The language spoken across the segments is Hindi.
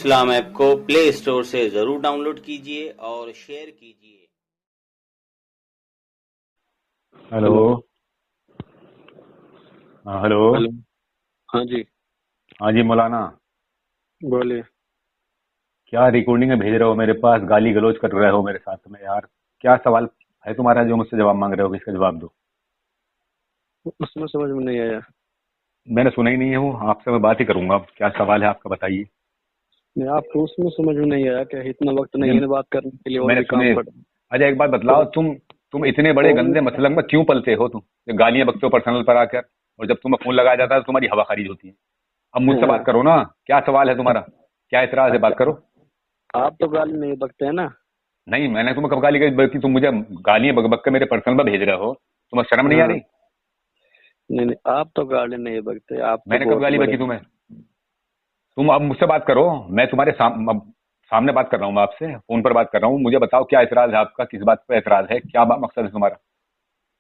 इस्लाम ऐप को प्ले स्टोर से जरूर डाउनलोड कीजिए और शेयर कीजिए। हेलो। हेलो। हाँ हेलो। हेलो। हाँ जी, हाँ जी मौलाना, बोलिए। क्या रिकॉर्डिंग में भेज रहे हो मेरे पास, गाली गलौज कर रहे हो मेरे साथ में यार। क्या सवाल है तुम्हारा जो मुझसे जवाब मांग रहे हो, इसका जवाब दो। उसमें समझ में नहीं आया। मैंने सुना ही नहीं है, वो आपसे मैं बात ही करूंगा। अब क्या सवाल है आपका, बताइए। नहीं, आपको उसमें समझ में नहीं आया क्या? इतना वक्त नहीं नहीं, है ना बात करने के लिए, और मैंने भी काम सुने। पड़। अच्छा एक बात बतलाओ, तो तुम इतने बड़े और गंदे मसलक में क्यों पलते हो तुम, जो गालियां बकते हो पर्सनल पर आकर, और जब तुम्हें फोन लगाया जाता है तो तुम्हारी हवा खारिज होती है। अब मुझसे बात करो ना, क्या सवाल है तुम्हारा, क्या एतराज है, बात अच्छा, करो। आप तो गाली नहीं बकते हैं ना। नहीं, मैंने तुम्हें कब गाली गई, बल्कि तुम मुझे गालियां बक बक के मेरे पर्सनल पर भेज रहे हो। तुम्हें शर्म नहीं आ हाँ, रही? नहीं नहीं, आप तो गाली नहीं बकते, आप तो मैंने कब बहुत गाली बड़े। बकी तुम्हें? तुम अब मुझसे बात करो। मैं तुम्हारे अब सामने बात कर रहा हूँ, मैं आपसे फोन पर बात कर रहा हूँ। मुझे बताओ क्या एतराज है आपका, किस बात पे एतराज है, क्या मकसद है तुम्हारा?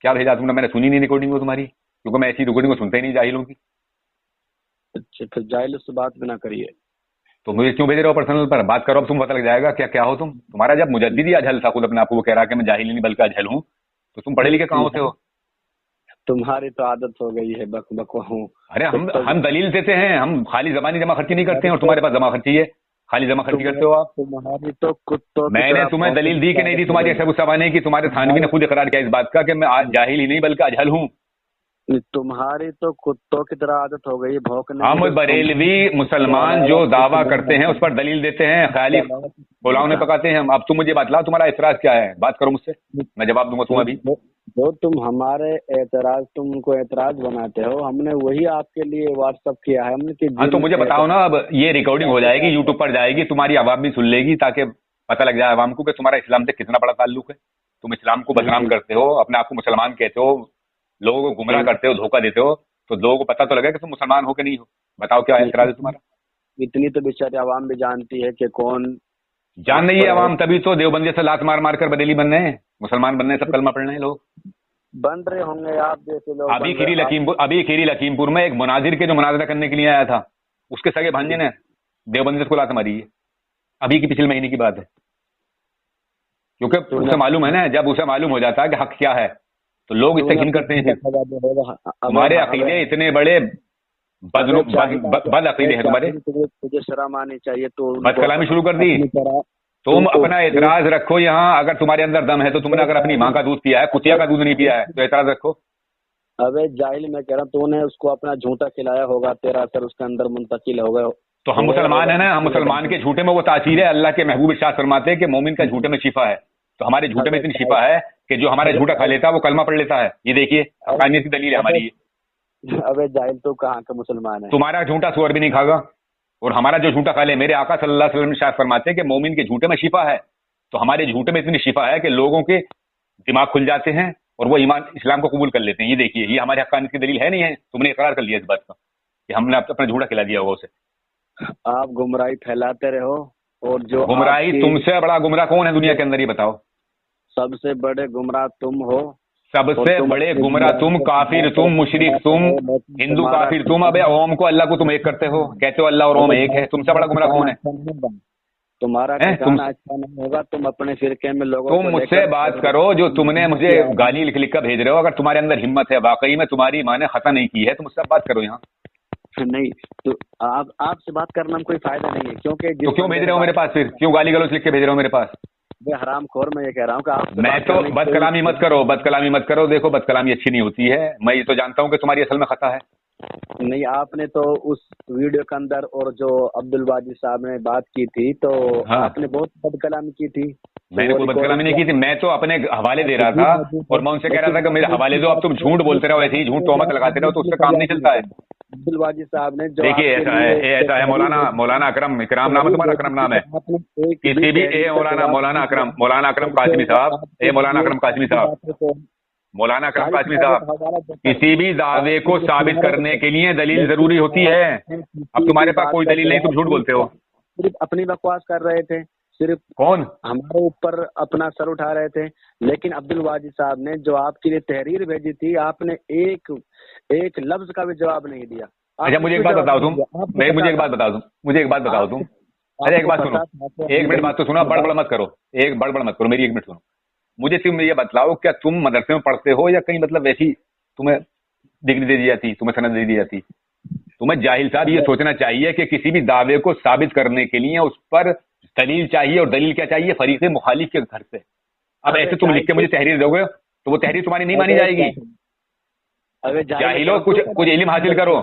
क्या भेजा तुमने? मैंने सुनी नहीं रिकॉर्डिंग को तुम्हारी, क्योंकि मैं ऐसी रिकॉर्डिंग को सुनता ही नहीं जाहिलों की। अच्छा, फिर जाहिल से बात भी ना करिए। तो मुझे क्यों भेज रहे हो पर्सनल पर? बात करो, अब तुम पता लग जाएगा क्या क्या हो तुम। तुम्हारा जब मुजद्दिद ही अजहल था, खुद अपने आपको वो कह रहा है कि मैं जाहिल नहीं बल्कि अजहल हूँ, तो तुम पढ़े अरे लिखे कहाँ से हो? तुम्हारी तो आदत हो गई है बक बक हूँ। अरे कुत्तों की हम दलील देते हैं, हम खाली जबानी जमा खर्ची नहीं करते हैं, और तुम्हारे पास जमा खर्ची है, खाली जमा खर्ची करते हो आप। तुम्हारी तो कुत्तों की मैंने तरह तुम्हें भौंकने दलील दी की कि नहीं दी? आदत हो तुम्हारी गई अशरफ सबाने की, तुम्हारे थानवी ने है। खुद इकरार किया इस बात का कि मैं जाहिल ही नहीं बल्कि अजहल हूँ। तुम्हारी तो कुत्तों की तरह आदत हो गई है भौंकने की, हम तो बरेलवी इसके मुसलमान अलावा जो कुछ दावा नहीं करते हैं उस आता। पर दलील देते हैं, इसके ख्याली अलावा कुछ नहीं पुलाव ने आता। पकाते हैं हम। अब तुम मुझे बतलाओ तुम्हारा एतराज क्या है, बात करो मुझसे, मैं जवाब दूंगा तुम्हें जो, अभी। जो, जो तुम हमारे एतराज, तुमको एतराज बनाते हो, हमने वही आपके लिए व्हाट्सअप किया है हमने कि हाँ तो जिन मुझे बताओ ना, अब ये रिकॉर्डिंग हो जाएगी, एतराज। यूट्यूब पर जाएगी, तुम्हारी आवाम भी सुन लेगी, ताकि पता लग जाए आवाम को कि तुम्हारा इस्लाम से कितना बड़ा ताल्लुक है। तुम इस्लाम को बदनाम करते हो, अपने आप को मुसलमान कहते हो, लोगों को गुमराह करते हो, धोखा देते हो, तो लोगों को पता तो लगे कि तुम मुसलमान हो कि नहीं हो। बताओ क्या एतराज है तुम्हारा? इतनी तो बेचारी आवाम भी जानती है कि कौन जान हक रही है पर है। आवाम, तभी तो देवबंदी से लात मार मार कर बरेली बन रहे हैं, मुसलमान बनने सब कलमा पढ़ रहे हैं लोग। बन रहे होंगे, आप जैसे लोग बन रहे आप। अभी खीरी लखीमपुर में एक मुनाजिर के जो मुनाजरा करने के लिए आया था, उसके सगे भांजे ने देवबंदी से को लात मारी है। अभी की पिछले महीने की बात है। क्योंकि तुमने उसे मालूम है ना, जब उसे मालूम हो जाता है कि हक क्या है, तो लोग इससे तुमने घिन अपनी करते हैं पूजा फिर। सजा जो होगा। अबे तुम्हारे अबे अकीदे इतने बड़े अबे बद अबे अकीदे हैं तुम्हारे। चाचा, तुझे शर्म आनी चाहिए, तो बद उनको कलामी शुरू कर दी। अपनी तरह। तू तुम अपना तू एतराज रखो यहाँ, अगर तुम्हारे अंदर दम है तो तुमने अगर अपनी माँ का दूध पिया है, कुतिया अबे का दूध नहीं पिया है, तो एतराज रखो। अबे जाहिल, मैं कह रहा हूँ तूने उसको अपना झूठा खिलाया होगा, तेरा असर उसके अंदर मुंतकिल हो गया तो हम हो गया मुसलमान होगा, है ना, हम इसलिए मुसलमान बन के झूठे में वो तासीर है। अल्लाह के महबूब इरशाद फरमाते हैं कि मोमिन का झूठे में शिफा है। तो हमारे झूठे में अबे इतनी जाहिल, शिफा है कि जो हमारा अबे झूठा खा जाहिल, लेता है वो कलमा पढ़ लेता है। ये देखिए, हक्कानियत की दलील है अबे हमारी ये। अबे जाहिल, तू कहाँ का मुसलमान है? तुम्हारा झूठा सुअर भी नहीं खागा, और हमारा जो झूठा खा ले। मेरे आका सल्लल्लाहु अलैहि वसल्लम इरशाद फरमाते हैं कि मोमिन के झूठे में शिफा है। तो हमारे झूठे में इतनी शिफा है कि लोगों के दिमाग खुल जाते हैं और वो ईमान इस्लाम को कबूल कर लेते हैं। ये देखिए, ये हमारे हक्कानियत की दलील है नहीं है? तुमने इकरार कर लिया इस बात का कि हमने अपना झूठा खिला दिया होगा उसे। आप गुमराही फैलाते रहो, और जो गुमराही आपकी तुमसे बड़ा गुमराह कौन है दुनिया के अंदर, ये बताओ। सबसे बड़े गुमराह तुम हो। और सबसे तुम बड़े अपनी गुमराह गुमराही तुम, को काफिर फैलाते तुम, मुशरिक फैलाते तुम, हो, लेकिन हिंदू तुम्हारा काफिर तुम। अबे ठिकाना ओम को, अल्लाह को तुम एक करते हो, कहते हो अल्लाह और ओम अबे एक है। भाई, तुमसे तुम्हारा बड़ा गुमराह कौन ठिकाना है? अच्छा नहीं होगा। तुम्हारा हैं तुम? ठिकाना अच्छा नहीं होगा। तुम अपने फिरके में लोगों तुम को मुझसे लेकर बात और करो, जो तुमने मुझे की आवाज़। गाली लिख लिख कर भेज रहे हो। अगर तुम्हारे अंदर हिम्मत है, वाकई में तुम्हारी माँ ने खता नहीं की है, तो मुझसे बात करो यहाँ। नहीं, तो आपसे बात करना में कोई फायदा नहीं है, क्योंकि तो जिस क्यों बंदे भेज से रहे हो मेरे बात पास फिर, क्यों गाली गलौज लिख के भेज रहे हो मेरे पास? हराम खोर, मैं ये कह रहा हूँ कि आपसे मैं बात तो करने की बद कलामी मत करो, बद कलामी मत करो। देखो, बद कलामी अच्छी नहीं होती है। मैं ये तो जानता हूँ कि तुम्हारी असल में खता है। नहीं, आपने तो उस वीडियो के अंदर, और जो अब्दुल बाजी साहब ने बात की थी, तो हाँ, आपने बहुत बदकलामी की थी, तो मैंने वो कोई रिकॉर्डिंग बदकलामी नहीं किया। की थी। मैं तो अपने हवाले दे रहा जी था, मौजूद है, और मैं उनसे कह रहा था लेकिन कि मेरे आपने हवाले उसकी दो। अब बात तुम को झूठ बोलते रहो, ऐसे ही झूठ तोहमत लगाते रहो, तो उससे काम नहीं चलता है। अब्दुल बाजी साहब ने जो देखिए, आपके ऐसा है, लिए ये ऐसा है तहरीर मौलाना, भेजी थी, मौलाना अकरम, इकराम नाम है तहरीर तुम्हारा, भेजी अकरम थी, नाम तो है? आपने एक भी किसी भी, तहरीर ए का मौलाना, जवाब नहीं दिया। मौलाना अकरम तो कासमी साहब, आपके ए मौलाना लिए अकरम कासमी सारी साहब, बातें तो मौलाना अकरम सारी कासमी किताबों साहब, का हवाला देकर किसी भी दावे आपने को जो साबित किनारे करने पर, के लिए दलील लेकिन जरूरी होती है। आपने अब किसी भी तुम्हारे पास बात कोई का दलील नहीं, जवाब तुम झूठ नहीं बोलते हो। दिया, सिर्फ अपनी बकवास कर रहे थे, सिर्फ कौन? हमारे ऊपर अपना सर उठा रहे थे। लेकिन अब्दुल वाजिद साहब ने जो आपके लिए तहरीर भेजी थी, आपने एक एक लफ्ज का भी जवाब नहीं दिया। अच्छा आपने मुझे एक क्यों बात जवाब बताओ नहीं तुम, दिया? आपको मैं मुझे पता एक था, बात बताओ तुम, मुझे एक बात बताओ तुम। आपको अरे एक बात सुनो, एक मिनट बात तो सुनो, बड़बड़ मत करो, एक बड़बड़ मत करो, मेरी एक मिनट सुनो। मुझे तुम ये बतलाओ, क्या तुम मदरसे में पढ़ते हो या कहीं मतलब वैसी तुम्हें डिग्री दे दी जाती, तुम्हें सनद दे दी जाती? तुम्हें जाहिल साहब ये सोचना चाहिए कि किसी भी दावे को साबित करने के लिए उस पर दलील चाहिए, और दलील क्या चाहिए? फरीक मुखालिफ के घर से। अब ऐसे तुम लिख के मुझे तहरीर दोगे तो वो तहरीर तुम्हारी नहीं मानी जाएगी। जाहिलो, कुछ इल्म हासिल करो।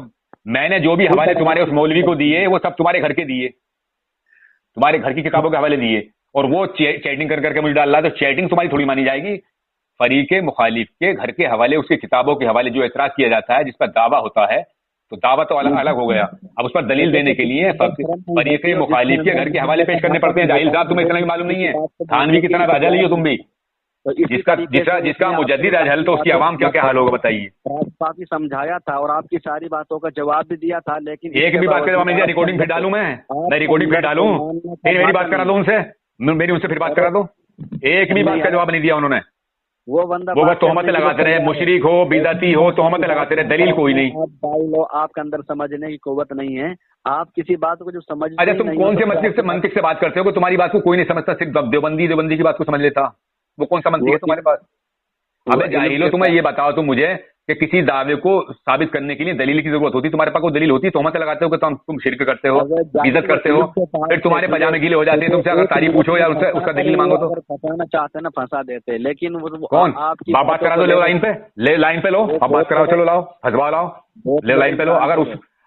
मैंने जो भी हवाले तुम्हारे उस मौलवी को दिए वो सब तुम्हारे घर के दिए, तुम्हारे घर की किताबों के हवाले दिए, और वो चैटिंग कर करके मुझे डाल रहा है, तो चैटिंग तुम्हारी थोड़ी मानी जाएगी। फरीक मुखालिफ के घर के हवाले, उसकी किताबों के हवाले जो एतराज किया जाता है, जिस पर दावा होता है, तो दावा तो अलग अलग हो गया। अब उस पर दलील देने के लिए फरीक मुखालिफ के घर के हवाले पेश करने पड़ते हैं। जाहिल साहब, तुम्हें इतना भी मालूम नहीं है? थानवी की तरह अजल ही हो तुम भी। जिसका मुजद्दिद अजहल, तो उसकी आवाम क्या क्या हाल होगा बताइए। काफी समझाया था और आपकी सारी बातों का जवाब भी दिया था, लेकिन एक भी बात का जवाब नहीं दिया। रिकॉर्डिंग फिर डालूं मैं रिकॉर्डिंग फिर डालूं? मेरी बात करा दो उनसे, मेरी उनसे फिर बात करा दो। एक भी बात का जवाब नहीं दिया उन्होंने। वो बस तोहमतें लगाते रहे, मुशरिक हो, बिदअती हो, तोहमतें लगाते रहे, दलील कोई नहीं। आपके अंदर समझने की कुव्वत नहीं है, आप किसी बात को जो समझ। अच्छा, तुम कौन से मंतिक से बात करते हो? तुम्हारी बात को कोई नहीं समझता, सिर्फ देवबंदी की बात को समझ लेता। वो कौन सा मंतिक है तुम्हारे पास? अबे जाहिलो, तुम्हें ये बताओ तुम मुझे कि किसी दावे को साबित करने के लिए दलील की जरूरत होती, तुम्हारे पास कोई दलील होती? तोहमत लगाते हो कि तुम शिरक करते हो, इज्जत करते हो, फिर तुम्हारे पजामे गीले हो जाते हैं तुमसे अगर तारीफ पूछो या उसका दलील मांगो तो। फंसाना चाहते ना फंसा देते, लेकिन कौन? बात करा दो, ले लाइन पे लो, अब बात कराओ, चलो लाओ, फंसवा लाओ, ले लाइन पे लो।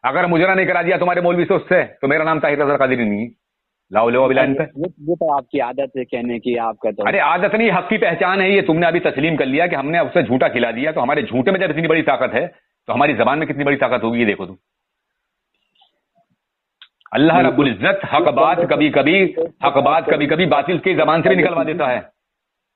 अगर मुजरा नहीं करा दिया तुम्हारे मौलवी से उससे, तो मेरा नाम ताहिर रज़ा कादरी नहीं है। लाओ ले अभी लाइन पे। ये तो आपकी आदत है कहने की, आपका तो। अरे आदत नहीं, हक की पहचान है ये। तुमने अभी तस्लीम कर लिया कि हमने उससे झूठा खिला दिया, तो हमारे झूठे में जब इतनी बड़ी ताकत है, तो हमारी जबान में कितनी बड़ी ताकत होगी, ये देखो तुम। अल्लाह रब्बुल इज्जत हक बात कभी कभी बातिल की जबान से भी निकलवा देता है।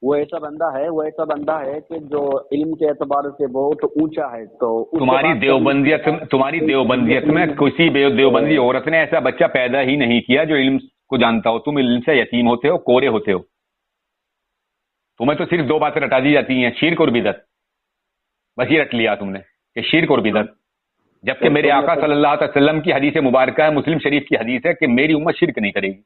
वो ऐसा बंदा है कि जो इल्म के एतबार से बहुत ऊंचा है। तो तुम्हारी देवबंदियत में किसी देवबंदी औरत ने ऐसा बच्चा पैदा ही नहीं किया जो इल्म को जानता हो। तुम इल्म से यतीम होते हो, कोरे होते हो। तुम्हें तो सिर्फ दो बातें रटा दी जाती हैं, शिर्क और बिदअत। बस ये रट लिया तुमने कि शिर्क और बिदअत, जबकि मेरे आका सल्लल्लाहु अलैहि वसल्लम की हदीस मुबारक है, मुस्लिम शरीफ की हदीस है कि मेरी उम्मत शिर्क नहीं करेगी।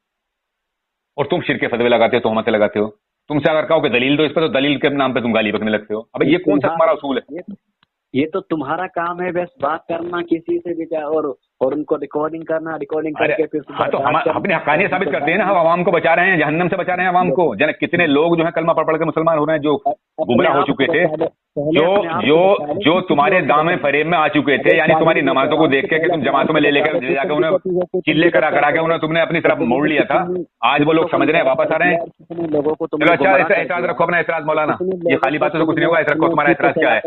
और तुम शिर्क के फतवे लगाते हो, तोहमतें लगाते हो। तुमसे अगर कहो कि दलील दो इस पर, तो दलील के नाम पे तुम गाली बकने लगते हो। अब ये कौन सा तुम्हारा उसूल है? ये तो तुम्हारा काम है बस बात करना किसी से भी, और उनको रिकॉर्डिंग करके फिर तो हम अपनी हकानियत साबित करते हैं ना। हम आवाम को बचा रहे हैं, जहन्नम से बचा रहे हैं आवाम को। कितने लोग जो है कलमा पढ़ के मुसलमान हो रहे हैं, जो गुमराह हो चुके थे, जो तुम्हारे दामे फरेब में आ चुके थे, यानी तुम्हारी नमाजों को देख के कि तुम जमातों में ले लेकर जाकर उन्हें चिल्ले करा के उन्हें तुमने अपनी तरफ मोड़ लिया था। आज वो लोग समझ रहे हैं, वापस आ रहे हैं। लोगों को अच्छा, एतराज रखो अपना एतराज मौलाना। ये खाली बातों से कुछ नहीं होगा। ऐसा रखो, तुम्हारा एतराज क्या है?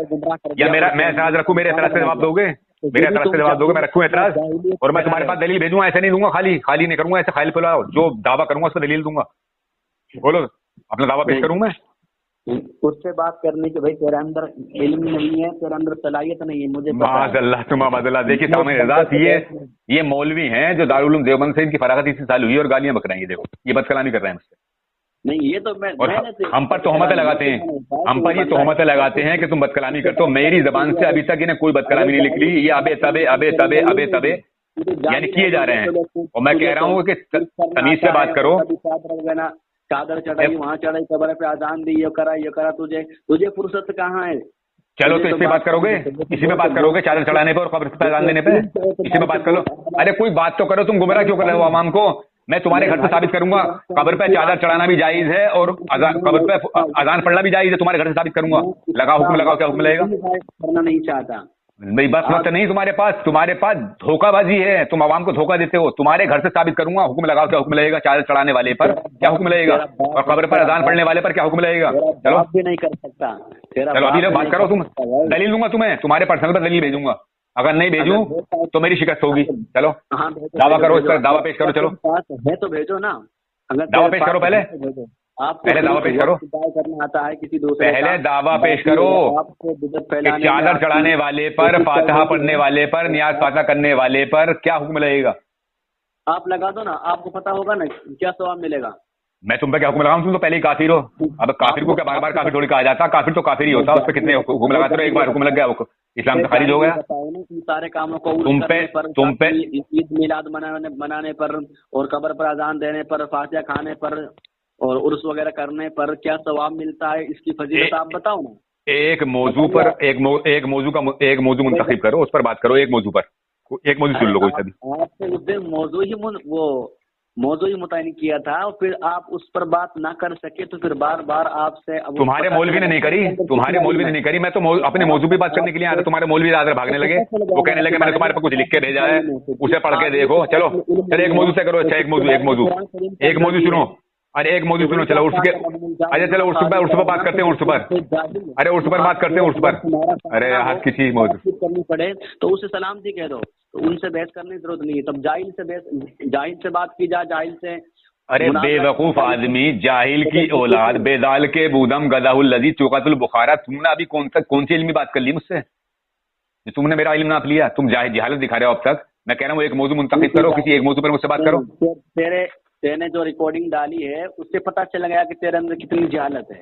या मैं एतराज रखूं, मेरे एतराज का जवाब दोगे? मेरे एतराज का जवाब दोगे? मैं रखूं एतराज और मैं तुम्हारे पास दलील भेजूंगा? ऐसे नहीं दूंगा, खाली नहीं करूंगा। ऐसे खाली फुलाओ, जो दावा करूंगा उसका दलील दूंगा। बोलो, अपना दावा पेश करूं मैं? उससे बात करने की, भाई तेरे अंदर इल्म नहीं है, तेरे अंदर सलाहियत नहीं है, मुझे माज़अल्लाह तुम माज़अल्लाह। देखिए सामने रज़ात, ये मौलवी हैं जो दारुल उलूम देवबंद से इनकी फरागत इसी साल हुई और गालियां बक रही हैं। देखो ये बदकलामी कर रहे हैं मुझसे। नहीं, ये तो मैं और हम पर तोहमतें लगाते हैं, हम पर ये तोहमतें लगाते हैं कि तुम बदकलामी करते हो। मेरी जबान से अभी तक इन्हें कोई बदकलामी नहीं निकली। ये अबे तबे यानी किए जा रहे हैं। और मैं कह रहा हूँ कि तमीज से बात करो। चादर चढ़ाई, वहाँ चढ़ाई, कब्र पे आजान दी, ये करा, तुझे फुर्सत कहाँ है? चलो तो इस पे बात करोगे, इसी पे बात करोगे, चादर चढ़ाने पे और कब्र पे आजान देने पे, इसी पे बात करो। अरे कोई बात तो करो, तुम गुमराह क्यों कर रहे हो आवाम को? मैं तुम्हारे घर से साबित करूंगा कब्र पे चादर चढ़ाना भी जायज है और कब्र पे अजान पढ़ना भी जायज है। तुम्हारे घर से साबित करूंगा। लगाओ हुक्म, लगाओ, क्या हुक्म लगेगा? करना नहीं चाहता भाई, बस वक्त नहीं तुम्हारे पास धोखाबाजी है। तुम आवाम को धोखा देते हो। तुम्हारे घर से साबित करूंगा, हुक्म लगाओ, क्या हुक्म लगेगा? चादर चढ़ाने वाले पर क्या हुक्म लगेगा? और कब्र पर अजान पढ़ने वाले पर क्या हुक्म लगेगा? चलो भी नहीं कर सकता। चलो अभी लोग बात करो। तुम दलील दूंगा तुम्हें, तुम्हारे पर्सनल पर दलील भेजूंगा। अगर नहीं भेजूं तो मेरी शिकस्त होगी। चलो दावा करो, इस पर दावा पेश करो। चलो है तो भेजो ना। दावा पेश करो, पहले दावा पेश करो। करना आता है किसी दूसरे, पहले दावा पेश करो कि चादर चढ़ाने वाले पर, फातिहा पढ़ने वाले पर, नियाज फातिहा करने वाले पर क्या हुक्म लगेगा? आप लगा दो ना, आपको पता होगा ना क्या सवाब मिलेगा। मैं तुम पे क्या हुक्म लगाऊं? तुम तो पहले ही काफिर हो। अब काफिर को क्या बार बार काफिर थोड़ी कहा जाता? काफिर तो काफिर ही होता है। उस पर कितने हुक्म लगाते हो? एक बार हुक्म लग गया, इस्लाम तो खारिज हो गया। बताओ ना कि सारे कामों को तुम पे ईद मिलाद मनाने पर और कब्र पर अजान देने पर, फातिहा खाने पर और उर्स वगैरह करने पर क्या सवाब मिलता है, इसकी फजीलत आप बताओ ना। एक मौजू पर एक मौजू मुंतखब करो, उस पर बात करो। एक मौजू सुन लो कोई सा भी। आपसे उस दिन मौजू ही मुतयन किया था और फिर आप उस पर बात ना कर सके तो फिर बार बार आपसे तुम्हारे मौलवी ने नहीं करी। मैं तो अपने मौजू पे बात करने के लिए आया था। तुम्हारे मौलवी आकर भागने लगे, वो कहने लगे मैंने तुम्हारे पर कुछ लिख के भेजा है, उसे पढ़ के देखो। चलो एक मौजू से करो। अच्छा एक मौजू सुनो। अरे एक मौजू सुनो। चलो उर्स पर बात करते हैं। उर्स पर बात करते हैं। उर्स पर अरे यार किसी मौजू करनी पड़े तो उसे सलामती कह दो, तो उनसे बहस करने की जरूरत नहीं है। तब जाहिल से बात की जाए, जाहिल से। अरे बेवकूफ आदमी, जाहिल की औलाद, बेदाल के बूदम गदाहुल लजी चौकातुल बुखारा। तुमने अभी कौन सी इल्मी बात कर ली मुझसे? तुमने मेरा इल्म नाप लिया। तुम जहालत दिखा रहे हो अब तक। मैं कह रहा हूँ एक मौजू मुंतखब करो, किसी एक मौजू पर मुझसे बात करो। तेरे जो रिकॉर्डिंग डाली है उससे पता चल गया कि तेरे अंदर कितनी जहालत है।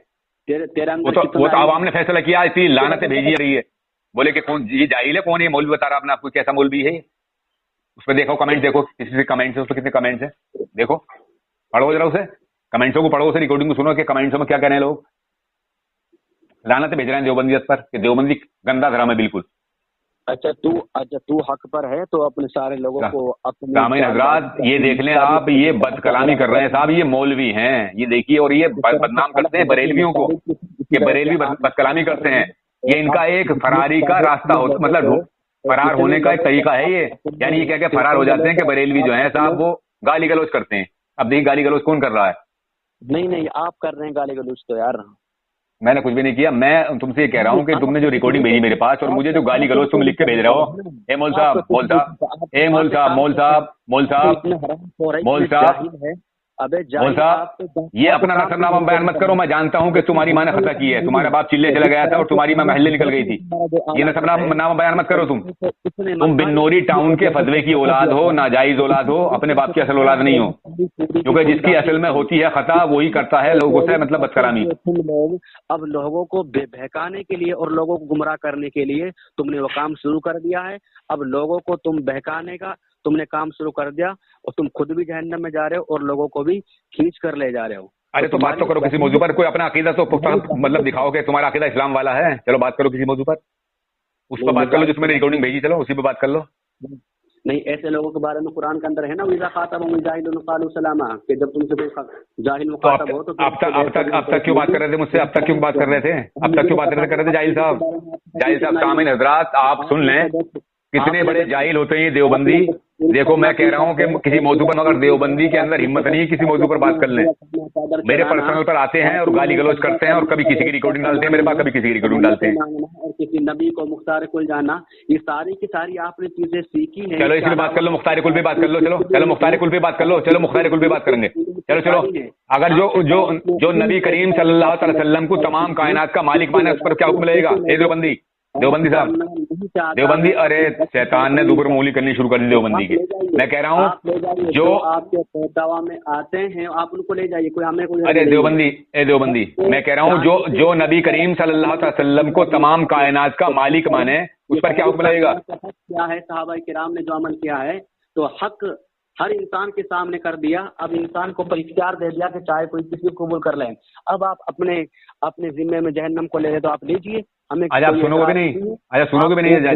तेरे अंदर वो तो आवाम ने फैसला किया, इतनी लानतें भेजी रही है। बोले कि कौन ये जाहिल है, कौन ये मौलवी बता रहा अपने आपको कैसा मौलवी है। उस पर देखो कमेंट, देखो किसी से कमेंट्स है, उस पर कितने कमेंट्स है देखो, पढ़ो जरा उसे, कमेंट्सों को पढ़ो, उसे रिकॉर्डिंग को सुनो कि कमेंट्सों में क्या कह रहे हैं लोग। लानतें भेज रहे हैं देवबंदियत पर कि देवबंदी गंदा धर्म है बिल्कुल। अच्छा तू हक पर है तो अपने सारे लोगों को सामीन हजरात ये देख लें आप, ये बदकलामी कर रहे हैं साहब, ये मौलवी हैं, ये देखिए, और ये बदनाम करते हैं बरेलवियों को, ये बरेलवी बदकलामी करते हैं। ये इनका एक फरारी का रास्ता होता, मतलब फरार होने का एक तरीका है ये। यानी ये क्या फरार हो जाते हैं कि बरेलवी जो है साहब वो गाली गलौज करते हैं। अब देखिए गाली गलौज कौन कर रहा है? नहीं आप कर रहे हैं गाली गलौज तो यार। मैंने कुछ भी नहीं किया। मैं तुमसे ये कह रहा हूँ कि तुमने जो रिकॉर्डिंग भेजी मेरे पास और मुझे जो गाली गलौज तुम लिख के भेज रहे हो, ए मौल साहब, ये अपना नसबनामा बयान मत करो। मैं जानता हूँ कि तुम्हारी माँ ने खता की है, तुम्हारा बाप चिल्ले चला गया था और तुम्हारी माँ महल्ले निकल गई थी। ये नसबनामा बयान मत करो। तुम बिन्नौरी टाउन के फतवे की औलाद हो, नाजायज औलाद हो, अपने बाप की असल औलाद नहीं हो, क्योंकि जिसकी असल में होती है खता वही करता है लोगों से मतलब बदकलामी। लोग अब लोगों को बहकाने के लिए और लोगों को गुमराह करने के लिए तुमने वो काम शुरू कर दिया है। अब लोगों को तुम बहकाने का तुमने काम शुरू कर दिया और तुम खुद भी जहन्नम में जा रहे हो और लोगों को भी खींच कर ले जा रहे हो। अरे तो बात तो करो किसी मौजू पर, कोई अपना अकीदा तो मतलब दिखाओ कि तुम्हारा अकीदा इस्लाम वाला है। चलो बात करो किसी मौजू पर, उस पर बात कर लो जिसमें रिकॉर्डिंग भेजी, चलो उसी पर बात कर लो। नहीं, ऐसे लोगों के बारे में कुरान के अंदर है ना, विज़ा ख़ातबहुम जाहिलून क़ालू सलामा, कि जब तुमसे कोई जाहिल मुखातब हो तो अब तक क्यों बात कर रहे थे मुझसे? अब तक क्यों बात कर रहे थे जाहिल साहब? सामीन हजरात आप सुन लें, कितने बड़े जाहिल होते हैं ये देवबंदी। देखो मैं कह रहा हूँ कि किसी मौजू पर, मगर देवबंदी के अंदर हिम्मत नहीं है किसी मौजू पर बात कर लें। मेरे पर्सनल पर आते हैं और गाली गलौज करते हैं और कभी किसी की रिकॉर्डिंग डालते हैं मेरे पास, कभी किसी की रिकॉर्डिंग डालते हैं। और किसी नबी को मुख्तार कुल जाना, ये सारी की सारी आपने चीजें सीखी है। चलो इसलिए बात कर लो, मुख्तार कुल पे बात कर लो। चलो मुख्तार कुल पे बात कर लो। चलो मुख्तार कुल पे बात करेंगे। चलो अगर जो नबी करीम सल्लल्लाहु अलैहि वसल्लम को तमाम कायनात का मालिक माने, उस पर क्या हुक्म लगेगा? देवबंदी साहब, देवबंदी, अरे शैतान ने दुबर मोली करनी शुरू कर दी देवबंदी की। मैं कह रहा हूँ जो आपके दावा में आते हैं आप उनको ले जाइए, कोई हमें कोई। अरे देवबंदी मैं कह रहा हूँ जो नबी करीम सल्लल्लाहु अलैहि वसल्लम को तमाम कायनात का मालिक माने, उस पर क्या हुक्म लगेगा? क्या है सहाबा किराम ने जो अमल किया है तो हक हर इंसान के सामने कर दिया। अब इंसान को इख्तियार दे दिया कि चाहे कोई किसी को कबूल कर ले। अब आप अपने जिम्मे में जहन्नम को ले रहे तो आप लीजिए, हमें आज आप सुनोगे भी नहीं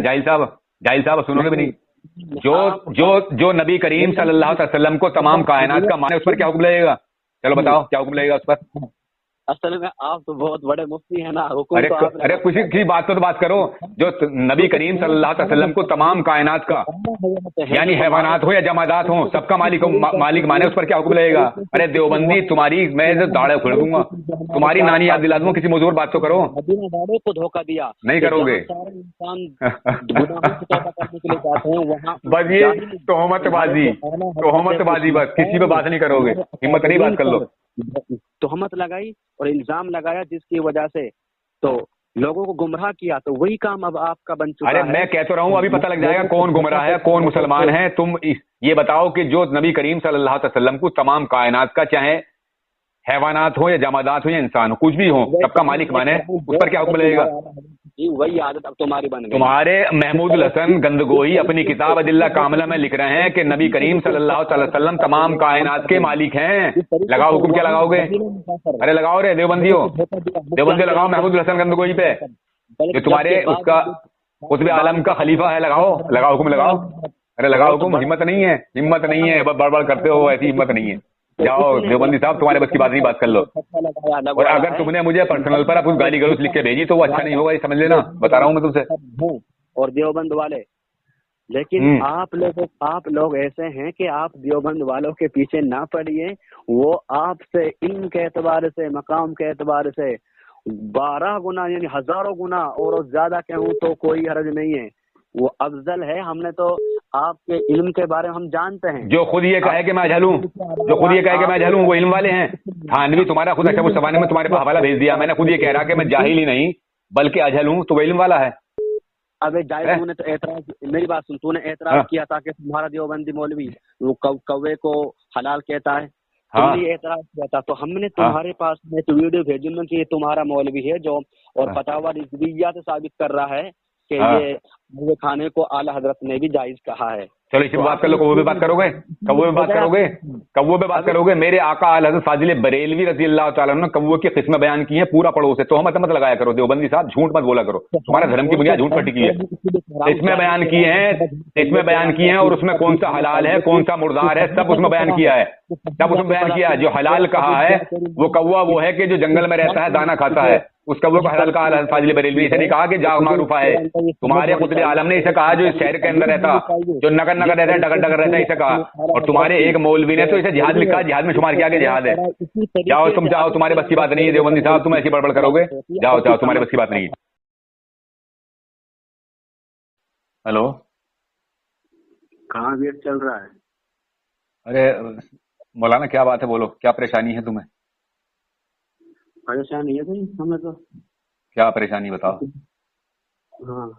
जाहिल साहब सुनोगे भी नहीं। जो नबी करीम सल्लल्लाहु अलैहि वसल्लम को तमाम कायनात का माने, उस पर क्या हुक्म लगेगा? चलो बताओ क्या हुक्म लगेगा उस पर? असल में आप तो बहुत बड़े मुफ्ती हैं ना। अरे किसी की बात तो बात करो। जो नबी करीम सल्लल्लाहु अलैहि वसल्लम को तमाम कायनात का, यानी हैवानात हो या जमादात हो, सबका मालिक माने, उस पर क्या हुक्म लगेगा? अरे देवबंदी तुम्हारी मैं दाढ़े खोल दूंगा, तुम्हारी नानी याद दिला दूंगा। किसी मौजूद पर बात तो करो। दाढ़े को धोखा दिया नहीं करोगे बस ये तोहमतबाजी, बस किसी पे बात नहीं करोगे, हिम्मत नहीं बात कर लो। तोहमत लगाई और इल्जाम लगाया जिसकी वजह से तो लोगों को गुमराह किया, तो वही काम अब आपका बन चुका है। अरे मैं कह तो रहा हूँ अभी पता लग जाएगा कौन गुमराह है कौन मुसलमान है। तुम ये बताओ कि जो नबी करीम सल्लल्लाहु अलैहि वसल्लम को तमाम कायनात का, चाहे हैवानात हो या जमादात हो या इंसान हो, कुछ भी हो, सबका मालिक माने, उस पर क्या हुक्म लगेगा? जी वही आदत अब तुम्हारी बन गई। तुम्हारे महमूद हसन गंदगोही अपनी किताब अदिल्ला कामिला में लिख रहे हैं कि नबी करीम सल्लल्लाहु अलैहि वसल्लम तमाम कायनात के मालिक हैं। लगाओ हुक्म, क्या लगाओगे? अरे लगाओ रे देवबंदियों, देवबंदी लगाओ महमूद हसन गंदगोही पे, जो तुम्हारे उसका कुतुब आलम का खलीफा है। लगाओ लगाओ हुक्म लगाओ। अरे लगाओ हुक्म, हिम्मत नहीं है, हिम्मत नहीं है, बस बड़बड़ करते हो, ऐसी हिम्मत नहीं है। जाओ देवबंदी साहब, तुम्हारे बस की बात नहीं, बात कर लो। और अगर तुमने मुझे पर्सनल पर कुछ गाली गलौज लिख के भेजी तो वो अच्छा नहीं होगा, ये समझ लेना, बता रहा हूँ मैं तुमसे। और देवबंद वाले, लेकिन आप लोग ऐसे हैं कि आप देवबंद वालों के पीछे ना पड़िए। वो आपसे इल्म के एतबार से, मकाम के एतबार से 12 गुना यानी हजारों गुना और ज्यादा कहूँ तो कोई हर्ज नहीं है, वो अफजल है। हमने तो आपके इल्म के बारे में हम जानते हैं। जो खुद ये कहे कि मैं अजहल हूँ, जो खुद ये कहे कि मैं अजहल हूँ, वो इल्म वाले हैं। थानवी तुम्हारा खुद अच्छा, उस जमाने में तुम्हारे पास हवाला भेज दिया, मैंने खुद ये कह रहा कि मैं जाहिल ही नहीं बल्कि अजहल हूँ, तो वो इल्म वाला है। अबे जाहिल, तूने तो एतराज, मेरी बात सुन, तूने एतराज किया था कि तुम्हारा देवबंदी मौलवी वो कौवे को हलाल कहता है। तुमने एतराज किया था, तो हमने तुम्हारे पास में तो वीडियो भेजी कि ये तुम्हारा मौलवी है जो, और फतावा रिजविया से साबित कर रहा है कि ये खाने को आला हजरत ने भी जायज कहा है। चलो इसी बात कर लो। कौवे पे बात करोगे? कौवे पे बात करोगे? कौवे पे बात करोगे? मेरे आका आला हज़रत फाजिल बरेलवी रज़ी अल्लाह ताला अन्हु ने कौवे की किस्में बयान की हैं, पूरा पढ़ो उसे। तोहमत मत लगाया करो देवबंदी साहब, झूठ मत बोला करो, तुम्हारा धर्म की बुनियाद झूठ पर टिकी है। इसमें बयान किए हैं, इसमें बयान किए हैं, और उसमें कौन सा हलाल है कौन सा मुर्दार है सब उसमें बयान किया है, सब उसमें बयान किया है। जो हलाल कहा है वो कौवा वो है कि जो जंगल में रहता है, दाना खाता है, उस कौवे को हलाल कहा आला फाजिल बरेलवी। इसे नहीं कहा कि जाग मारूफा है। तुम्हारे कुतुब आलम ने इसे कहा जो इस शहर के अंदर रहता, जो नगर नगर रहता है, डगर डगर रहता है, इसे कहा। और तुम्हारे एक मौलवी ने तो इसे जिहाद लिखा, जिहाद में शुमार किया कि जिहाद है। जाओ तुम जाओ, तुम्हारे बस की बात नहीं है देवबंदी साहब, तुम ऐसी बड़बड़ करोगे। जाओ जाओ, तुम्हारे बस की बात नहीं है। हेलो, कहाँ वेट चल रहा है? अरे मौलाना क्या बात है, बोलो क्या परेशानी है तुम्हें? परेशानी है भाई हमें तो। क्या परेशानी बताओ? हाँ,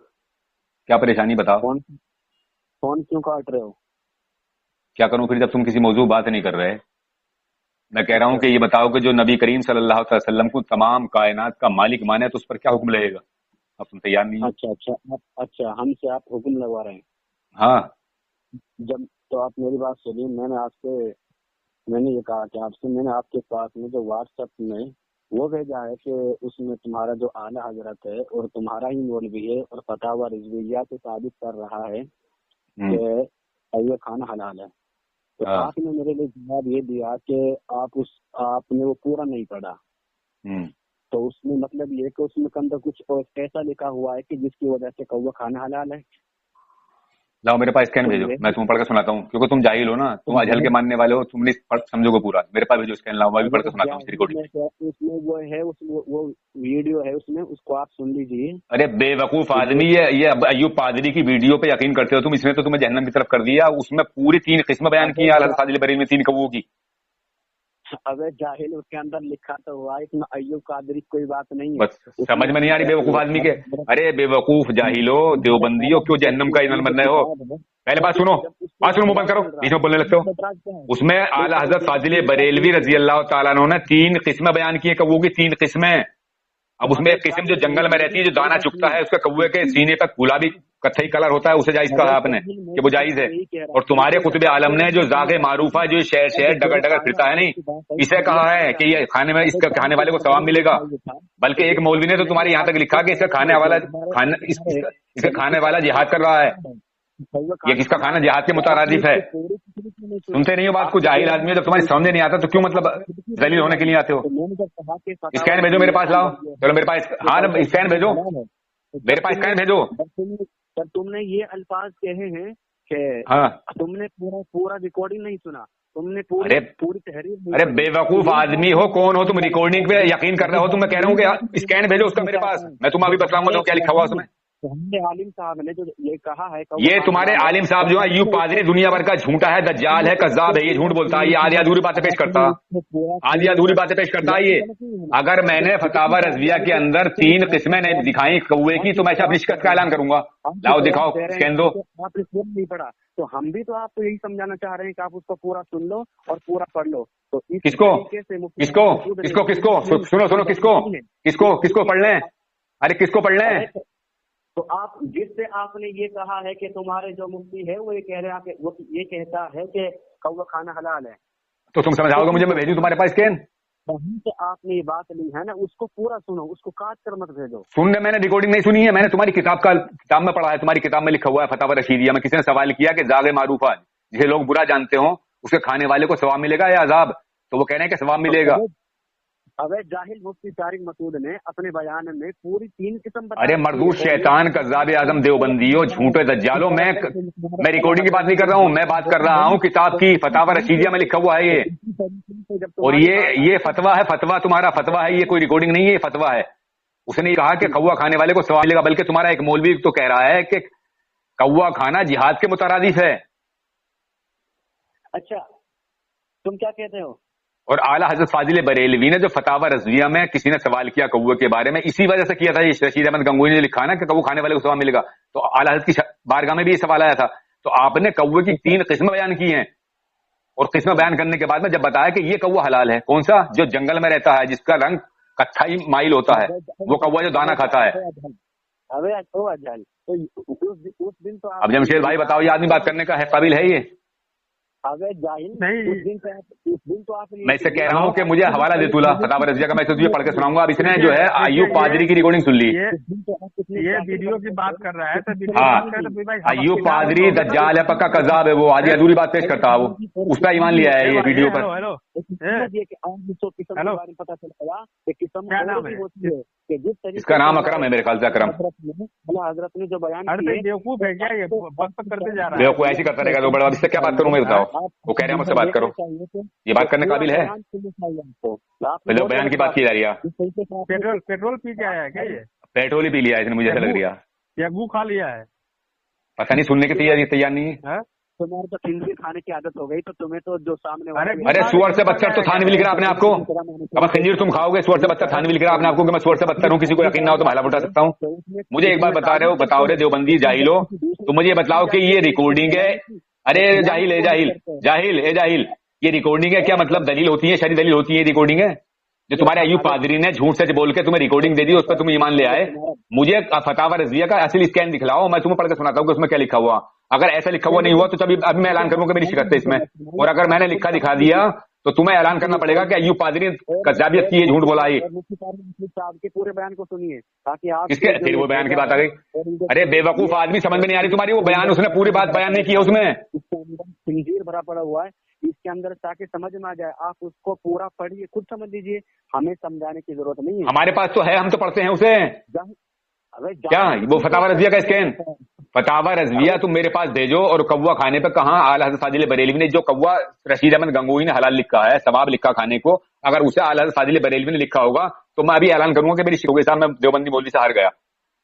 क्या परेशानी बताओ? फोन क्यों काट रहे हो? क्या करूं फिर जब तुम किसी मौजूद बात नहीं कर रहे? मैं कह रहा हूं कि ये बताओ कि जो नबी करीम सल्लल्लाहु अलैहि वसल्लम को तमाम कायनात का मालिक माने तो उस पर क्या हुक्म लगेगा? अब तुम तैयार नहीं हो। अच्छा, हमसे आप हुक्म लगवा रहे हैं? हाँ, जब तो आप मेरी बात सुनिए, मैंने ये कहा कि आपसे, मैंने आपके पास में जो व्हाट्सएप में वो भेजा है कि उसमें तुम्हारा जो आला हजरत है और तुम्हारा ही मौलवी है और फतावा रिजविया से साबित कर रहा है कि ये खाना हलाल है। तो आपने मेरे लिए जवाब ये दिया कि आपने वो पूरा नहीं पढ़ा। तो उसमें मतलब ये कि उसमें अंदर कुछ ऐसा लिखा हुआ है कि जिसकी वजह से कौवा खाना हलाल है। लाओ मेरे पास स्कैन भेजो, मैं तुम्हें पढ़ के सुनाता हूँ, क्योंकि तुम जाहिल हो ना, तुम अजहल के मानने वाले हो, तुम नहीं समझोगे पूरा। मेरे पास भेजो स्कैन, लाओ मैं भी पढ़ के सुनाता हूँ रिकॉर्डिंग। उसमें वो है, उसमें वो वीडियो है, उसमें उसको आप सुन लीजिए। अरे बेवकूफ आदमी, ये अय्यूब पादरी की वीडियो पे यकीन करते हो तुम, इसमें तो तुम्हें जहन्नम की तरफ कर दिया। उसमें पूरी 3 किस्में बयान की आला फाजिल बरेलवी में 3 कौवों की। अबे जाहिल, उसके अंदर लिखा तो हुआ है, इसमें अय्यूब कादरी कोई बात नहीं है। बस समझ में नहीं आ रही बेवकूफ आदमी के। अरे बेवकूफ जाहिलो, देवबंदियों, क्यों जहन्नम का ईंधन बन रहे हो? पहले बात सुनो, मुंह बंद करो, बीच में बोलने लगते हो। उसमें आला हज़रत फाजिल बरेलवी रजी अल्लाह ताला अन्हु ने 3 किस्में बयान की है कौवों की, 3 किस्में। अब उसमें एक किस्म जो जंगल में रहती है, जो दाना चुगता है, उसके कौवे के सीने तक गुलाबी कत्थई कलर होता है, उसे जायज कहा आपने कि वो जायज है। और तुम्हारे कुतुब आलम ने जो जागे मारूफा, जो शहर शहर डगर डगर फिरता है नहीं, इसे कहा है कि ये खाने में, इसका खाने वाले को सवाब मिलेगा। बल्कि एक मौलवी ने तो तुम्हारे यहाँ तक लिखा कि इसका खाने वाला जिहाद कर रहा है, ये किसका खाना जिहाद के मुतारादिफ है। सुनते नहीं हो बात को, जाहिल आदमी। जब तुम्हारी समझ नहीं आता तो क्यों मतलब जलील होने के लिए आते हो? स्कैन भेजो मेरे पास, लाओ। चलो मेरे पास, हाँ स्कैन भेजो, मेरे पास स्कैन भेजो। सर तुमने ये अल्फाज कहे हैं कि तुमने पूरा रिकॉर्डिंग नहीं सुना, तुमने पूरी तहरीर। अरे बेवकूफ आदमी हो, कौन हो तुम? रिकॉर्डिंग पे यकीन कर रहे हो? तुम मैं कह रहा हूँ कि स्कैन भेजो उसका मेरे पास, मैं तुम्हें अभी बताऊंगा तो क्या लिखा हुआ उसमें। हमारे आलिम साहब ने जो ये कहा है, ये तुम्हारे आलिम साहब जो है अय्यूब पादरी दुनिया भर का झूठा है, दज्जाल है, कज़्ज़ाब है, ये झूठ बोलता है, ये आधी अधूरी बातें पेश करता है ये। अगर मैंने फतावा रज़विया के अंदर 3 किस्में नहीं दिखाई कौवे की, तो मैं अपनी शिकस्त का ऐलान करूंगा। लाओ दिखाओ, स्कैन दो। आपने नहीं पढ़ा तो हम भी तो आपको यही समझाना चाह रहे हैं कि आप उसको पूरा सुन लो और पूरा पढ़ लो। तो किसको किसको किसको किसको सुनो किसको किसको किसको पढ़ लें? अरे किसको पढ़ लें? तो आप जिससे आपने ये कहा है कि तुम्हारे जो मुफ्ती है वो ये कह रहे हैं कि वो ये कहता है कि कौवा खाना हलाल है, तो तुम समझाओगे मुझे, मैं भेजूं तुम्हारे पास स्कैन? वहीं से आपने ये बात ली है ना, उसको पूरा सुनो, उसको काट कर मत भेजो। सुनने, मैंने रिकॉर्डिंग नहीं सुनी है, मैंने तुम्हारी किताब में पढ़ा है, तुम्हारी किताब में लिखा हुआ है फतावा रशीदिया में, किसी ने सवाल किया कि जागे मारूफा जिसे लोग बुरा जानते हो उसके खाने वाले को सवाब मिलेगा या अजाब, तो वो कह रहे हैं कि सवाब मिलेगा। अवैध जाहिल मुफ्ती तारिक मसूद ने अपने बयान में पूरी 3 किस्म बताई। अरे मरदूद शैतान कज़्ज़ाब आज़म देवबंदियों झूठे दज्जालो, मैं रिकॉर्डिंग की बात नहीं कर रहा हूँ, मैं बात कर रहा हूँ किताब की, फतावा रशीदिया में लिखा हुआ है ये, और ये फतवा है, फतवा तुम्हारा फतवा है, ये कोई रिकॉर्डिंग नहीं है, ये फतवा है। उसने कहा कि कौवा खाने वाले को सवाब मिलेगा, बल्कि तुम्हारा एक मौलवी तो कह रहा है कि कौवा खाना जिहाद के मुतरादिफ है। अच्छा, तुम क्या कहते हो? और आला हजरत फाजिल बरेलवी ने जो फतावा रज़विया में किसी ने सवाल किया कौवे के बारे में, इसी वजह से किया था, ये रशीद अहमद गंगोई ने लिखा ना कि कौवा खाने वाले को सवाब मिलेगा, तो आला हजरत की बारगाह में भी ये सवाल आया था। तो आपने कौवे की 3 किस्में बयान की हैं, और किस्में बयान करने के बाद में जब बताया कि ये कौवा हलाल है, कौन सा? जो जंगल में रहता है, जिसका रंग कत्थई माइल होता है, वो कौवा जो दाना खाता है। अबे तो अजाल, तो उस दिन तो अब जमशेद भाई बताओ, ये आदमी बात करने का है काबिल है ये? अबे जाहिल नहीं, उस दिन तो आपने, मैं इससे कह रहा हूँ कि मुझे हवाला दे तुला फतावा रज़विया का, मैं इसे तुझे पढ़ के सुनाऊंगा। अब इसने जो है अय्यूब पादरी की रिकॉर्डिंग सुन ली, ये वीडियो की बात कर रहा है, तो वीडियो हाँ, बात करे तो भाई अय्यूब पादरी दज्जाल है, पक्का कज़्ज़ाब है, वो आधी अधूरी बात पेश करता है, वो उस पर ईमान लिया है ये वीडियो पर। हेलो पता चला कि किस्म क्या नाम है? होती है कि जिस तरीके इसका नाम अकरम है मेरे ख्याल से, अकरम। हजरत ने जो बयान अरे किए, बेवकूफ है क्या ये, बक करते जा रहा है। बेवकूफ ऐसी करता रहेगा तो बड़ा, इससे क्या बात करूं मैं, बताओ? वो कह रहे हैं मुझसे बात करो, ये बात करने काबिल है? पहले बयान की बात की जा रही है। पेट्रोल पी के आया है क्या ये? पेट्रोल ही पी लिया है इसने, मुझे ऐसा लग रहा। या गू खा लिया है? पता नहीं, सुनने की तैयार नहीं है। तुम्हारे तो खिंजीर खाने की आदत हो गई, तो तुम्हें तो जो सामने अरे सुअर से बदतर तो थाने भी लिख रहा आपने आपको। अब खंजीर तुम खाओगे, सुअर से बदतर थाने भी लिख रहा आपने आपको कि मैं सुअर से बदतर हूँ, किसी को यकीन ना हो तो भाला उठा सकता हूँ। मुझे एक बात बताओ रे देवबंदी जाहिलो, तो मुझे ये बताओ कि ये रिकॉर्डिंग है? अरे जाहिल है, जाहिल, ये रिकॉर्डिंग है क्या? मतलब दलील होती है, शरी दलील होती है, रिकॉर्डिंग है जो तुम्हारे अय्यूब पादरी ने झूठ सच बोल के तुम्हें रिकॉर्डिंग दे दी, उस पर तुम ईमान ले आए। मुझे फतावा रज़विया का असली स्कैन दिखलाओ, मैं तुम्हें पढ़ के सुनाता हूँ कि उसमें क्या लिखा हुआ। अगर ऐसा लिखा हुआ नहीं हुआ तो अभी मैं ऐलान करूंगा मेरी शिकस्त है इसमें, और अगर मैंने लिखा दिखा दिया तो तुम्हें ऐलान करना पड़ेगा कि अय्यूब पादरी कज़्ज़ाबियत की, झूठ बोला है। साहब के पूरे बयान को सुनिए ताकि आप किसके? फिर वो बयान की बात आ गई। अरे बेवकूफ आदमी, समझ में नहीं आ रही तुम्हारी वो बयान, उसने पूरी बात बयान नहीं की है उसमें, खंजीर भरा पड़ा हुआ है इसके अंदर, ताकि समझ में आ जाए। आप उसको पूरा पढ़िए, खुद समझ लीजिए, हमें समझाने की जरूरत नहीं है। हमारे पास तो है, हम तो पढ़ते हैं उसे। क्या वो फतावा रज़विया का स्कैन? फतावा रज़विया तुम मेरे पास भेजो, और कौवा खाने पे कहा आला हज़रत फाजिल बरेलवी ने जो कौवा रशीद अहमद गंगोई ने हलाल लिखा है, सवाब लिखा खाने को, अगर उसे आला हज़रत फाजिल बरेलवी ने लिखा होगा तो मैं अभी ऐलान करूंगा कि मेरी शिकों साहब मैं देवबंदी मौलवी से हार गया।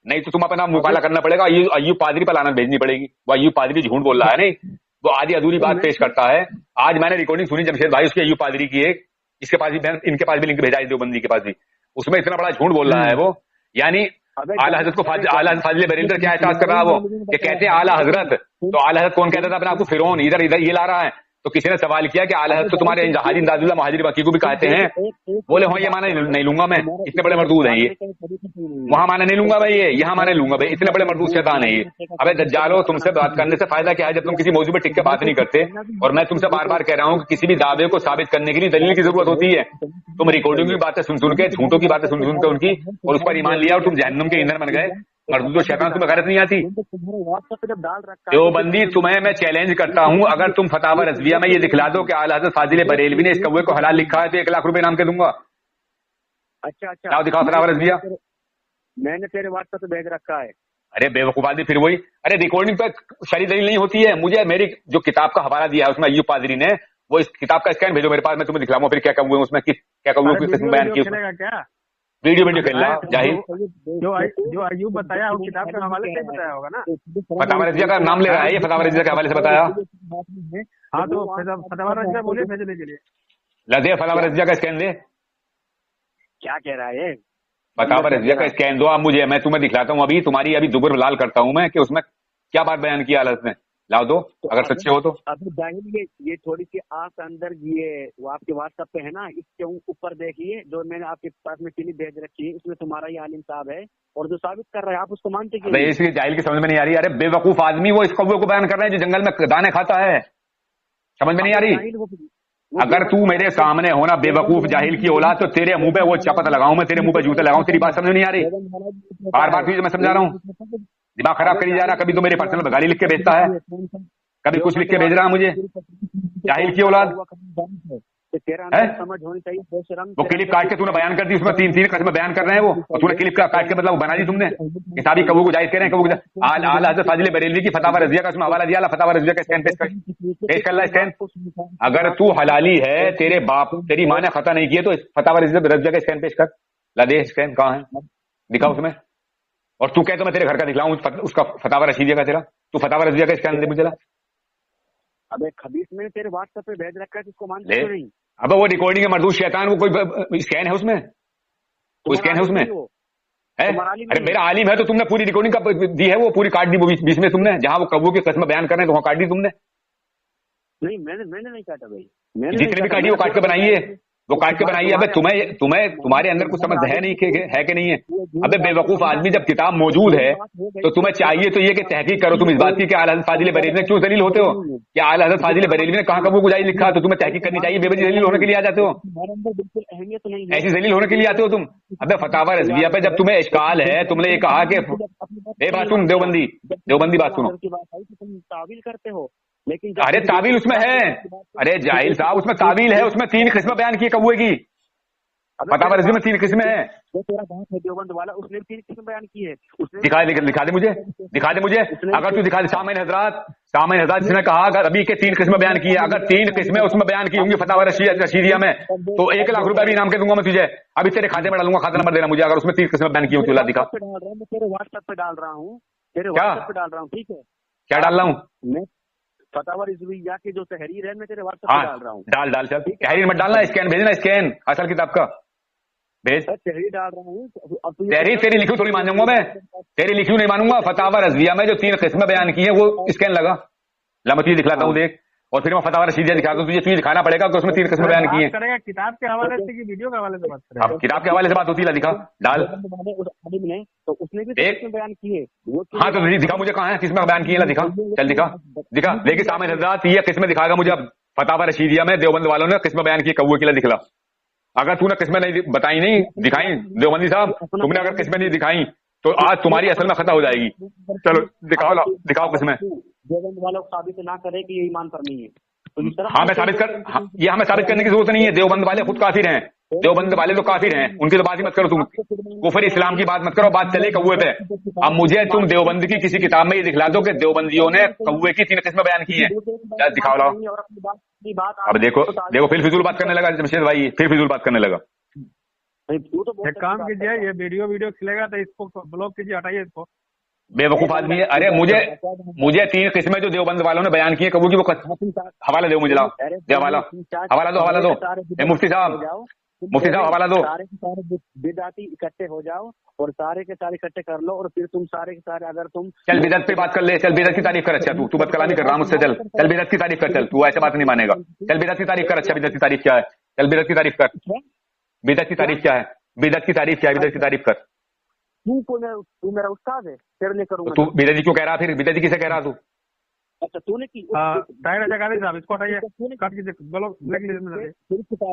नहीं तो तुम अपना मुकाला करना पड़ेगा, अय्यूब पादरी पर लानत भेजनी पड़ेगी। वो अय्यूब पादरी झूठ बोल रहा है, नहीं वो आधी अधूरी बात पेश करता है। आज मैंने रिकॉर्डिंग सुनी जमशेद भाई उसकी, अय्यूब पादरी की एक, इसके पास भी, इनके पास भी लिंक भेजा है देवबंदी के पास भी, उसमें इतना बड़ा झूठ बोल रहा है वो। यानी आला हजरत को आला हजरत फाजिल बरेलवी पर क्या एहसास कर रहा है वो, कि कहते हैं आला हजरत, तो आला हजरत कौन कहता था अपने आपको? फिरौन। इधर ये ला रहा है। तो किसी ने सवाल किया कि आला हजरत तो तुम्हारे हाजी इंदाजुल्लाह महाजिर वकी को भी कहते हैं, बोले हाँ ये माने नहीं लूंगा मैं, इतने बड़े मरदूद हैं ये, वहां माने नहीं लूंगा भाई, ये यहाँ माने लूंगा भाई, इतने बड़े मरदूद शैतान है ये। अबे दज्जालो, तुमसे बात करने से फायदा क्या है जब तुम किसी मौजूद पे टिक के बात नहीं करते। और मैं तुमसे बार बार कह रहा हूँ कि किसी भी दावे को साबित करने के लिए दलील की जरूरत होती है। तुम रिकॉर्डिंग की बातें सुन के, झूठों की बातें सुन के उनकी, और उस पर ईमान लिया और तुम जहन्नुम के ईंधन बन गए। मरदूद शैतान, तुम्हें गैरत नहीं आती? देवबंदी तुम्हें मैं चैलेंज करता हूं, अगर तुम फतावा रज़विया में ये दिखला दो कि आला हज़रत फाजिल बरेलवी ने इस कौवे को हलाल लिखा है तो 1 लाख रुपए इनाम के दूंगा। अच्छा, क्या दिखाओ फतावा रज़विया? मैंने तेरे व्हाट्सएप पे भेज रखा है। अरे बेवकूफ आदमी, फिर वही। अरे रिकॉर्डिंग पर शरी दलील नहीं होती है। मुझे मेरी जो किताब का हवाला दिया है उसमें अय्यूब पादरी ने, वो इस किताब का स्कैन भेजो मेरे पास, मैं तुम्हें दिखलाऊंगा फिर क्या कौवे उसमें क्या कौवे की किस्म बयान की। क्या वीडियो खेलना जाहिल, जो अय्यूब बताया वो किताब के हवाले से बताया होगा ना। फतावा रज़विया का नाम ले रहा है ये, फतावा रज़विया के हवाले से बताया। हाँ तो फतावा रज़विया बोलिए भेजने के लिए। लदे फतावा रज़विया का स्कैन दे। क्या कह रहा है? फतावा रज़विया का स्कैन दो आप मुझे, मैं तुम्हें दिखलाता हूँ अभी, तुम्हारी अभी दुबर लाल करता हूँ मैं कि उसमें क्या बात बयान की आला ने। लाओ दो, तो अगर सच्चे हो तो। अभी जाहिर ये थोड़ी सी आंख अंदर ये वो आपके व्हाट्सएप पे है ना, इसके ऊपर देखिए जो मैंने आपके पास में क्लिप भेज रखी है, इसमें तुम्हारा ये आलिम साहब है और जो साबित कर रहा है आप उसको मानते क्यों अबे नहीं? इसकी जाहिल की समझ में नहीं आ रही। अरे बेवकूफ आदमी वो इस कौवे को बयान कर रहे हैं जो जंगल में दाने खाता है, समझ में नहीं आ रही। जाहिल वो अगर तू मेरे सामने होना बेवकूफ जाहिल की औलाद, तो तेरे मुंह पे वो चपत लगाऊं, मैं तेरे मुंह पे जूते लगाऊं, तेरी बात समझ में नहीं आ रही। बार बार तुझे मैं समझा रहा हूँ, दिमाग खराब करी जा रहा। कभी तो मेरे पर्सनल गाली लिख के भेजता है, कभी कुछ लिख के भेज रहा है मुझे, जाहिल की औलाद तेरा है। अंदर समझ होनी चाहिए बेशरम। वो क्लिप काट के तूने बयान कर दी, उसमें तीन तीन कस्में बयान कर रहे हैं वो, और तूने क्लिप काट के मतलब वो बना दी तुमने। हिसाबी कबू को जायज कह रहे हैं, कबू को आला हज़रत फाजिल बरेलवी की फतावा रज़िया का उसमें हवाला दिया, फतावा रज़िया का स्कैन पेश कर ला स्कैन। अगर तू हलाली है, तेरे बाप तेरी माँ ने खता नहीं किया तो फतावा रज़िया का स्कैन पेश कर ला, दे स्कैन कहाँ है, दिखा उसमें। और तू कह तो मैं तेरे घर का दिखलाऊं उसका फतावा रशीदिया का, तेरा तू फतावा रज़िया का स्कैन दे मुझे ला। अबे खबीस मैंने तेरे व्हाट्सएप पे भेज रखा है, इसको मानते क्यों नहीं? अब वो रिकॉर्डिंग है मरदूस शैतान, वो कोई स्कैन है उसमें, कोई स्कैन है उसमें है। अरे मेरा आलिम है तो तुमने पूरी रिकॉर्डिंग का दी है, वो पूरी काट दी वो बीच में तुमने, जहां वो कब्बों की कसम बयान कर रहे हैं तो वहां काट दी तुमने। नहीं मैंने नहीं काटा भाई, मैंने जितने भी काटी वो काट के बनाइए, वो काट के बनाइए। अबे तुम्हें तुम्हारे अंदर कुछ समझ है नहीं है कि नहीं है? अबे बेवकूफ आदमी, जब किताब मौजूद है तो तुम्हें चाहिए तो ये कि तहकीक करो तुम इस बात की कि आला हज़रत फाजिल बरेलवी में क्यों दलील होते हो, कि आला हज़रत फाजिल बरेलवी ने कहां कबू गुजाई लिखा, तो तुम्हें तहकीक करनी चाहिए। बेवजह दलील होने के लिए आ जाते हो, बिल्कुल अहमियत नहीं है, ऐसी दलील होने के लिए आते हो तुम। अबे फतावा रज़विया पे जब तुम्हें इश्काल है, तुमने ये कहा कि बात सुन देवबंदी बात सुनो। तुम तावील करते हो, लेकिन अरे तावील उसमें है, अरे जाहिल साहब उसमें तावील है, उसमें 3 किस्में बयान की कौवे की, फतावा रज़विया में 3 किस्में हैं। जो तेरा बात है देवबंद वाला, उसने 3 किस्में बयान की है, उसने दिखा दे मुझे। अगर तू दिखा दे सामईन हज़रात जिसने कहा अगर अभी के 3 किस्में बयान की है, अगर 3 किस्में उसमें बयान की होंगी फतावा रशीदिया में, तो 1 लाख रुपया भी इनाम के दूंगा मैं तुझे। अभी तेरे खाते में डालूंगा, खाता नंबर देना मुझे, अगर उसमें 3 किस्में बयान की होंगी तो दिखा। तेरे व्हाट्सएप पे डाल रहा हूँ, ठीक है? क्या डाल रहा हूँ? मैं फतावा रज़विया की जो तहरीर है मैं तेरे व्हाट्सएप पे डाल रहा हूँ। डाल चल, तहरीर मत डालना, स्कैन भेजना, स्कैन असल किताब का भेज। तहरीर डाल रहा हूँ, तहरीर तेरी लिखी थोड़ी मान जाऊंगा मैं, तेरी लिखी नहीं मानूंगा। फतावा रज़विया में जो 3 किस्में बयान की है वो स्कैन लगा ला, मैं तुझे दिखलाता हूँ देख, और फिर मैं फतावा रशीदिया दिखाता हूँ तुझे दिखाना पड़ेगा कि उसमें 3 किस्में बयान की है। करेगा किताब के हवाले से कि वीडियो के हवाले से बात करेगा? अब किताब के हवाले से बात होती है, दिखा डाल। तो उसने भी किसमें बयान की है वो? हाँ तो दिखा मुझे कहाँ है, किसमें बयान की है, दिखा चल दिखा। लेकिन सामईन हज़रात ये किस्में दिखाएगा मुझे। अब फतावा रशीदिया में देवबंद वालों ने किस्में बयान की कौवे के लिए दिखला। अगर तूने किस्में नहीं बताई, नहीं दिखाई देवबंदी साहब, तुमने अगर किस्में नहीं दिखाई तो आज तुम्हारी असल में खता हो जाएगी। चलो दिखाओ किस्में। देवबंद वालों को साबित ना करे कि ये ईमान पर नहीं है। हमें साबित करने की जरूरत नहीं है, देवबंद वाले खुद काफिर हैं, देवबंद वाले तो काफिर हैं, उनकी तो बात ही मत करो तुम, कुफर इस्लाम की बात मत करो, बात चले कौवे पे। अब मुझे तुम देवबंद की किसी किताब में ये दिखला दो कि देवबंदियों ने कौवे की 3 किस्में बयान की है, दिखाओ लाओ। अब देखो फिर फिजूल बात करने लगा जमशेद भाई, फिर फिजूल बात करने लगा। एक काम कीजिए, ये वीडियो खिलेगा तो इसको ब्लॉक कीजिए, हटाइए इसको। बेवकूफ आदमी है। अरे मुझे 3 किस्में जो देवबंद वालों ने बयान की है कबूल की, वो हवाला दो मुझे, लाओ दे हवाला दो। मुफ्ती साहब हवाला दो। सारे बिदाती इकट्ठे हो जाओ और सारे के सारे इकट्ठे कर लो, और फिर तुम सारे के सारे, अगर तुम चल बिदअत पे बात कर ले, चल बिदअत की तारीफ कर। अच्छा तू बदकलामी कर रहा मुझसे, चल बिदअत की तारीफ कर, चल तू ऐसे बात नहीं मानेगा। चल बिदअत की तारीफ कर। अच्छा बिदअत की तारीफ क्या है? चल बिदअत की तारीफ कर। बिदअत की तारीफ क्या है? बिदअत की तारीफ कर। तू मेरा उस्ताद है, तेरे लिए करूंगा। तू बिदअती क्यों कह रहा? फिर बिदअती किसे कह रहा तू? अच्छा तूने की साहब इसको हटाइए, काट कीजिए, ब्लॉक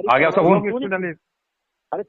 आ गया उसका फोन। अरे